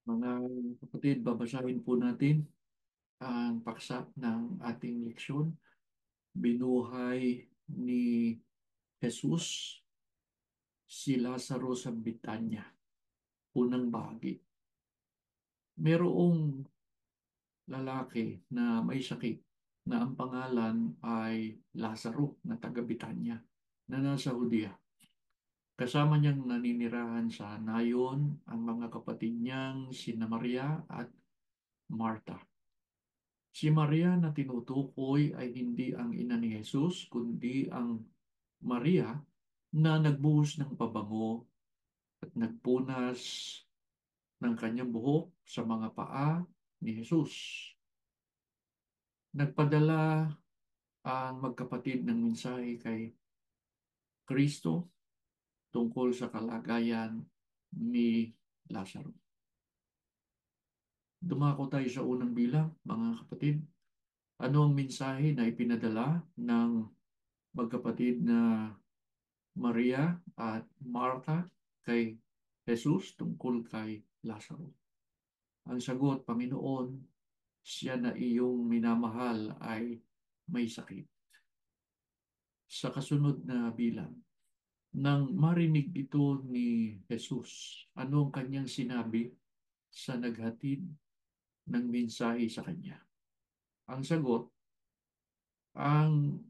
Mga kapatid, babasahin po natin ang paksa ng ating leksyon. Binuhay ni Jesus si Lazaro sa Bitanya. Unang bahagi. Merong lalaki na may sakit na ang pangalan ay Lazaro na taga Bitanya na nasa Hudiya. Kasama niyang naninirahan sa nayon ang mga kapatid niyang sina Maria at Marta. Si Maria na tinutukoy ay hindi ang ina ni Jesus, kundi ang Maria na nagbuhos ng pabango at nagpunas ng kanyang buhok sa mga paa ni Jesus. Nagpadala ang magkapatid ng mensahe kay Kristo tungkol sa kalagayan ni Lazaro. Dumako tayo sa unang bilang, mga kapatid. Ano ang mensahe na ipinadala ng magkapatid na Maria at Martha kay Jesus tungkol kay Lazaro? Ang sagot, Panginoon, siya na iyong minamahal ay may sakit. Sa kasunod na bilang, nang marinig ito ni Jesus, ano ang kanyang sinabi sa naghatid ng mensahe sa kanya? Ang sagot, ang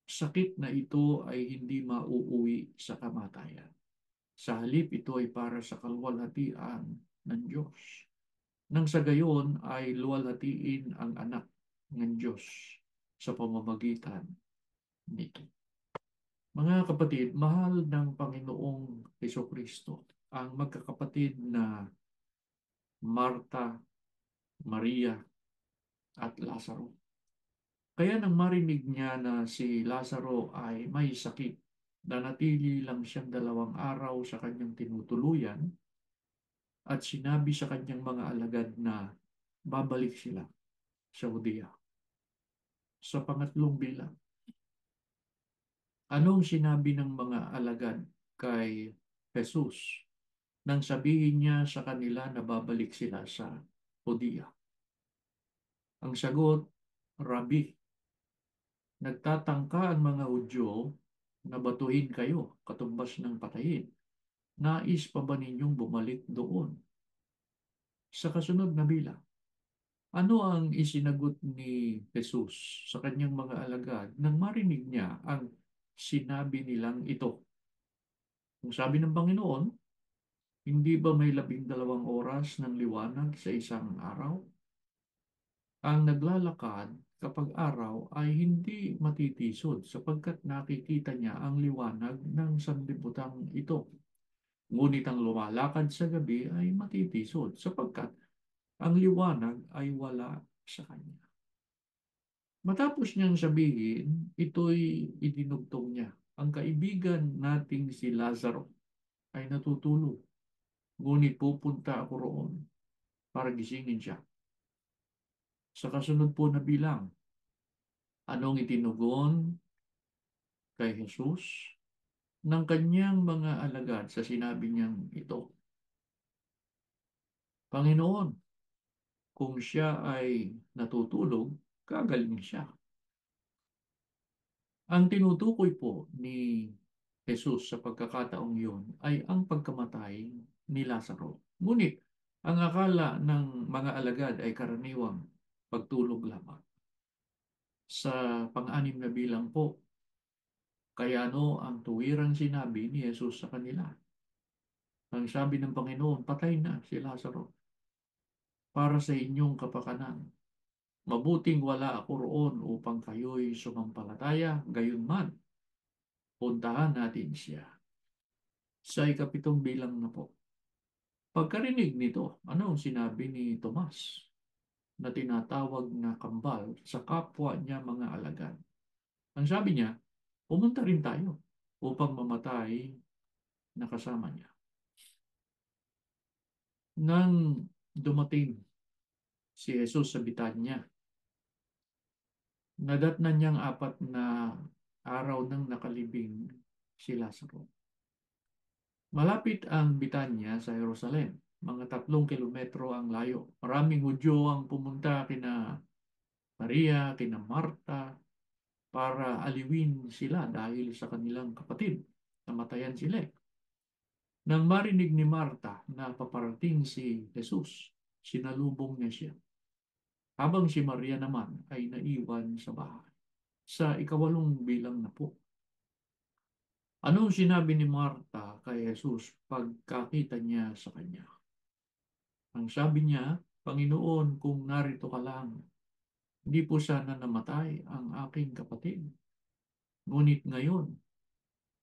sakit na ito ay hindi mauuwi sa kamatayan. Sa halip, ito ay para sa kalwalhatian ng Diyos. Nang sa gayon ay luwalhatiin ang anak ng Diyos sa pamamagitan nito. Mga kapatid, mahal ng Panginoong Hesukristo ang magkakapatid na Marta, Maria at Lazaro. Kaya nang marinig niya na si Lazaro ay may sakit, nanatili lang siyang 2 araw sa kanyang tinutuluyan at sinabi sa kanyang mga alagad na babalik sila sa Judea. Sa pangatlong bilang, anong sinabi ng mga alagad kay Jesus nang sabihin niya sa kanila na babalik sila sa Judea? Ang sagot, Rabi, nagtatangka ang mga Hudyo na batuhin kayo katumbas ng patayin. Nais pa ba ninyong bumalik doon? Sa kasunod na bilang, ano ang isinagot ni Jesus sa kanyang mga alagad nang marinig niya ang sinabi nilang ito? Kung sabi ng Panginoon, hindi ba may 12 oras ng liwanag sa isang araw? Ang naglalakad kapag araw ay hindi matitisod sapagkat nakikita niya ang liwanag ng sanlibutan ito. Ngunit ang lumalakad sa gabi ay matitisod sapagkat ang liwanag ay wala sa kanya. Matapos niyang sabihin, ito'y idinugtong niya. Ang kaibigan nating si Lazaro ay natutulog, ngunit pupunta ako roon para gisingin siya. Sa kasunod po na bilang, anong itinugon kay Jesus ng kanyang mga alagad sa sinabi niyang ito? Panginoon, kung siya ay natutulog, gagaling siya. Ang tinutukoy po ni Jesus sa pagkakataong yun ay ang pagkamatay ni Lazaro. Ngunit ang akala ng mga alagad ay karaniwang pagtulog lamang. Sa pang-anim na bilang po, kaya ano ang tuwirang sinabi ni Jesus sa kanila? Ang sabi ng Panginoon, patay na si Lazaro para sa inyong kapakanan. Mabuting wala ako roon upang kayo'y sumampalataya, gayunman, puntahan natin siya. Sa ikapitong bilang na po. Pagkarinig nito, ano ang sinabi ni Tomas na tinatawag na kambal sa kapwa niya mga alagad? Ang sabi niya, pumunta rin tayo upang mamatay na kasama niya. Nang dumating si Jesus sa Bitanya, nadatnan niyang 4 na araw nang nakalibing si Lazaro. Malapit ang Bitanya sa Jerusalem, Mga 3 kilometro ang layo. Maraming Hudyo ang pumunta kina Maria, kina Marta, para aliwin sila dahil sa kanilang kapatid. Namatayan sila. Nang marinig ni Marta na paparating si Jesus, sinalubong niya siya. Habang si Maria naman ay naiwan sa bahay. Sa 8 bilang na po. Anong sinabi ni Marta kay Jesus pagkakita niya sa kanya? Ang sabi niya, Panginoon, kung narito ka lang, hindi po sana namatay ang aking kapatid. Ngunit ngayon,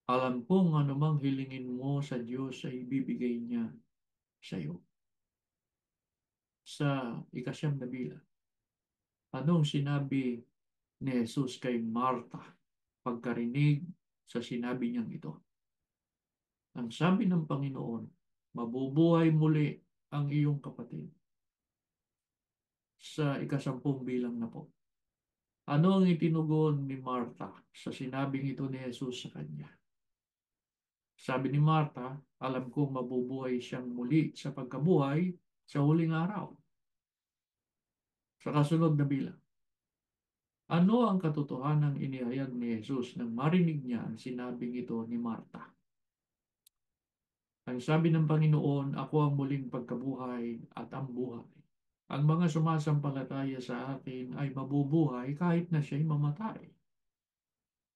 alam kong anumang hilingin mo sa Diyos ay ibibigay niya sa iyo. Sa 9 bilang, anong sinabi ni Jesus kay Marta pagkarinig sa sinabi niyang ito? Ang sabi ng Panginoon, mabubuhay muli ang iyong kapatid. Sa 10 bilang na po. Ano ang itinugon ni Marta sa sinabing ito ni Jesus sa kanya? Sabi ni Marta, alam kong mabubuhay siyang muli sa pagkabuhay sa huling araw. Sa kasunod na bilang, ano ang katotohanang inihayag ni Jesus nang marinig niya ang sinabing ito ni Marta? Ang sabi ng Panginoon, ako ang muling pagkabuhay at ang buhay. Ang mga sumasampalataya sa akin ay mabubuhay kahit na siya'y mamatay.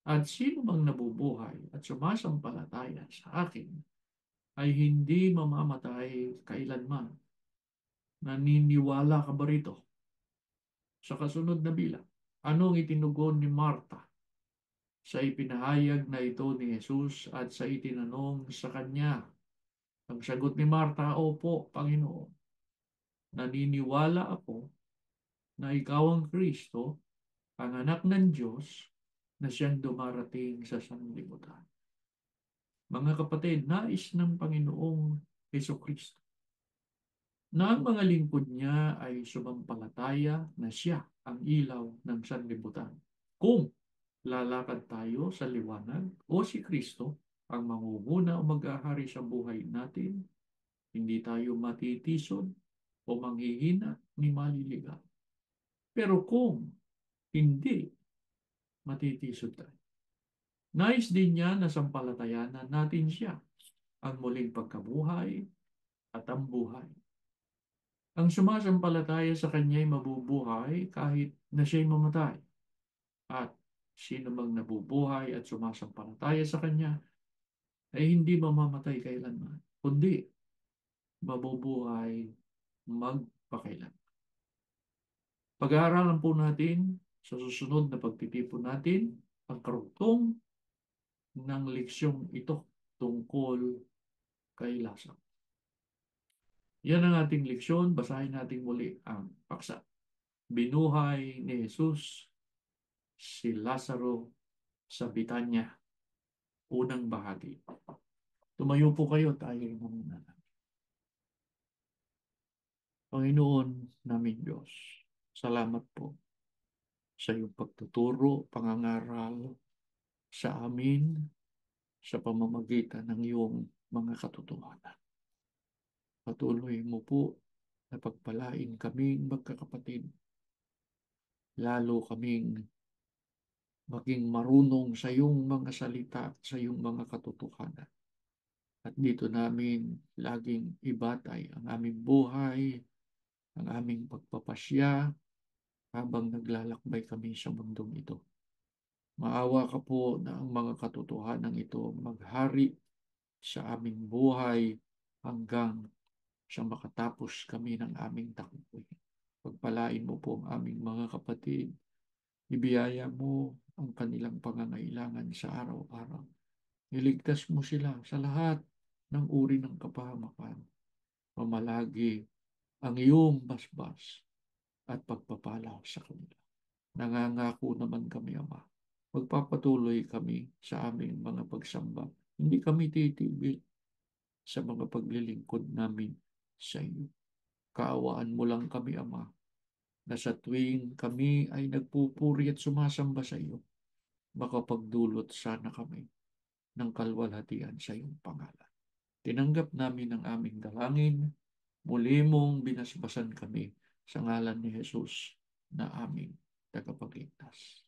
At sino mang nabubuhay at sumasampalataya sa akin ay hindi mamamatay kailanman. Naniniwala ka ba rito? Sa kasunod na bilang, anong itinugon ni Marta sa ipinahayag na ito ni Jesus at sa itinanong sa kanya? Ang sagot ni Marta, opo, Panginoon. Naniniwala ako na ikaw ang Kristo, ang anak ng Diyos, na siyang dumarating sa sanlibutan. Mga kapatid, nais ng Panginoong Kristo na ang mga lingkod niya ay sumampalataya na siya ang ilaw ng sanlibutan. Kung lalakad tayo sa liwanag o si Kristo ang mangunguna o mag-ahari sa buhay natin, hindi tayo matitisod o manghihina ni maliligaw. Pero kung hindi matitisod tayo, nais din niya na sampalatayanan natin siya, ang muling pagkabuhay at ang buhay. Ang sumasampalataya sa kanya ay mabubuhay kahit na siya'y mamatay. At sino mang nabubuhay at sumasampalataya sa kanya ay hindi mamamatay kailanman, kundi mabubuhay magpakailan. Pag-aaralan po natin sa susunod na pagtitipon natin ang karugtong ng leksyong ito tungkol kay Lazaro. Yan ang ating leksyon. Basahin natin muli ang paksa. Binuhay ni Jesus si Lazaro sa Bitanya, unang bahagi. Tumayo po kayo, tayo muna. Panginoon namin Diyos, salamat po sa iyong pagtuturo, pangangaral sa amin sa pamamagitan ng iyong mga katotohanan. Patuloy mo po na pagpalain kaming magkakapatid, lalo kaming maging marunong sa iyong mga salita at sa iyong mga katotohanan. At dito namin laging ibatay ang aming buhay, ang aming pagpapasya habang naglalakbay kami sa mundong ito. Maawa ka po na ang mga katotohanan ito maghari sa aming buhay hanggang sa makatapos kami ng aming tagumpay. Pagpalain mo po ang aming mga kapatid. Ibiyaya mo ang kanilang pangangailangan sa araw-araw. Iligtas mo sila sa lahat ng uri ng kapahamakan. Mamalagi ang iyong basbas at pagpapala sa kanila. Nangangako naman kami, Ama. Magpapatuloy kami sa aming mga pagsamba. Hindi kami titigil sa mga paglilingkod namin sa iyo. Kaawaan mo lang kami, Ama, na sa tuwing kami ay nagpupuri at sumasamba sa iyo, makapagdulot sana kami ng kalwalhatian sa iyong pangalan. Tinanggap namin ang aming dalangin Muli mong binasbasan kami sa ngalan ni Jesus na aming tagapagligtas.